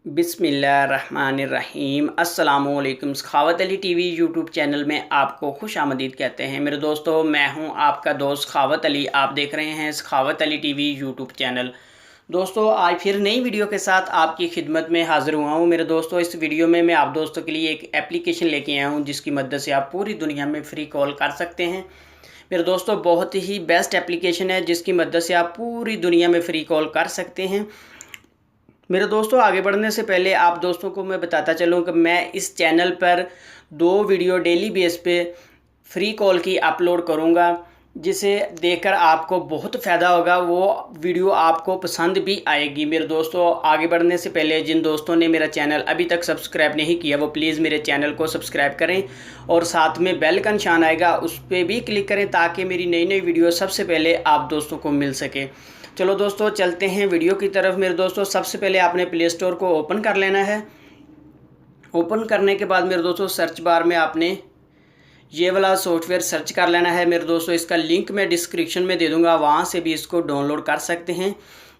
बिस्मिल्लाहिर्रहमानिर्रहीम अस्सलामुअलैकुम। सखावत Ali TV YouTube channel में आपको खुश आमदीद कहते हैं। मेरे दोस्तों, मैं हूं आपका दोस्त सखावत अली। आप देख रहे हैं सखावत अली टीवी यूट्यूब चैनल। दोस्तों, आज फिर नई वीडियो के साथ आपकी खिदमत में हाज़िर हुआ हूं। मेरे दोस्तों, इस वीडियो में मैं आप दोस्तों के लिए एक एप्लीकेशन लेके आया हूं जिसकी मदद से आप पूरी दुनिया में फ़्री कॉल कर सकते हैं। मेरे दोस्तों, बहुत ही बेस्ट एप्लीकेशन है जिसकी मदद से आप पूरी दुनिया में फ़्री कॉल कर सकते हैं। मेरे दोस्तों, आगे बढ़ने से पहले आप दोस्तों को मैं बताता चलूँ कि मैं इस चैनल पर 2 वीडियो डेली बेस पे फ्री कॉल की अपलोड करूँगा, जिसे देखकर आपको बहुत फ़ायदा होगा। वो वीडियो आपको पसंद भी आएगी। मेरे दोस्तों, आगे बढ़ने से पहले जिन दोस्तों ने मेरा चैनल अभी तक सब्सक्राइब नहीं किया, वो प्लीज़ मेरे चैनल को सब्सक्राइब करें और साथ में बेल का निशान आएगा, उस पर भी क्लिक करें ताकि मेरी नई नई वीडियो सबसे पहले आप दोस्तों को मिल सके। चलो दोस्तों, चलते हैं वीडियो की तरफ। मेरे दोस्तों, सबसे पहले आपने प्ले स्टोर को ओपन कर लेना है। ओपन करने के बाद मेरे दोस्तों, सर्च बार में आपने ये वाला सॉफ्टवेयर सर्च कर लेना है। मेरे दोस्तों, इसका लिंक मैं डिस्क्रिप्शन में दे दूंगा, वहाँ से भी इसको डाउनलोड कर सकते हैं।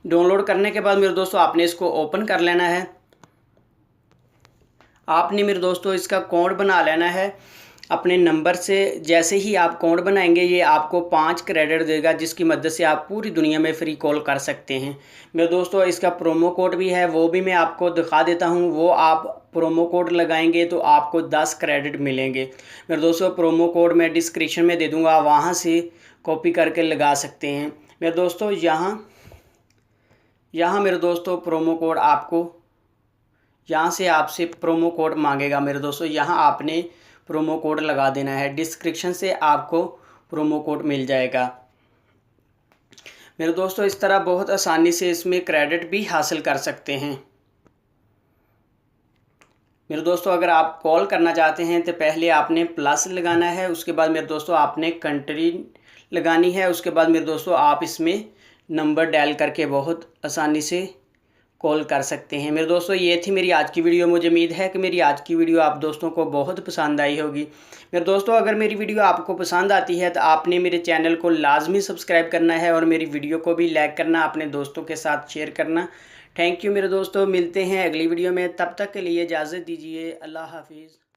डाउनलोड करने के बाद मेरे दोस्तों, आपने इसको ओपन कर लेना है। आपने मेरे दोस्तों इसका कोड बना लेना है अपने नंबर से। जैसे ही आप कोड बनाएंगे, ये आपको 5 क्रेडिट देगा, जिसकी मदद से आप पूरी दुनिया में फ़्री कॉल कर सकते हैं। मेरे दोस्तों, इसका प्रोमो कोड भी है, वो भी मैं आपको दिखा देता हूँ। वो आप प्रोमो कोड लगाएंगे तो आपको 10 क्रेडिट मिलेंगे। मेरे दोस्तों, प्रोमो कोड मैं डिस्क्रिप्शन में दे दूँगा, वहाँ से कॉपी करके लगा सकते हैं। मेरे दोस्तों, यहाँ मेरे दोस्तों प्रोमो कोड आपको यहाँ से आपसे प्रोमो कोड मांगेगा। मेरे दोस्तों, यहाँ आपने प्रोमो कोड लगा देना है। डिस्क्रिप्शन से आपको प्रोमो कोड मिल जाएगा। मेरे दोस्तों, इस तरह बहुत आसानी से इसमें क्रेडिट भी हासिल कर सकते हैं। मेरे दोस्तों, अगर आप कॉल करना चाहते हैं तो पहले आपने प्लस लगाना है, उसके बाद मेरे दोस्तों आपने कंट्री लगानी है, उसके बाद मेरे दोस्तों आप इसमें नंबर डायल करके बहुत आसानी से कॉल कर सकते हैं। मेरे दोस्तों, ये थी मेरी आज की वीडियो। मुझे उम्मीद है कि मेरी आज की वीडियो आप दोस्तों को बहुत पसंद आई होगी। मेरे दोस्तों, अगर मेरी वीडियो आपको पसंद आती है तो आपने मेरे चैनल को लाजमी सब्सक्राइब करना है और मेरी वीडियो को भी लाइक करना, अपने दोस्तों के साथ शेयर करना। थैंक यू मेरे दोस्तों, मिलते हैं अगली वीडियो में। तब तक के लिए इजाज़त दीजिए। अल्लाह हाफिज़।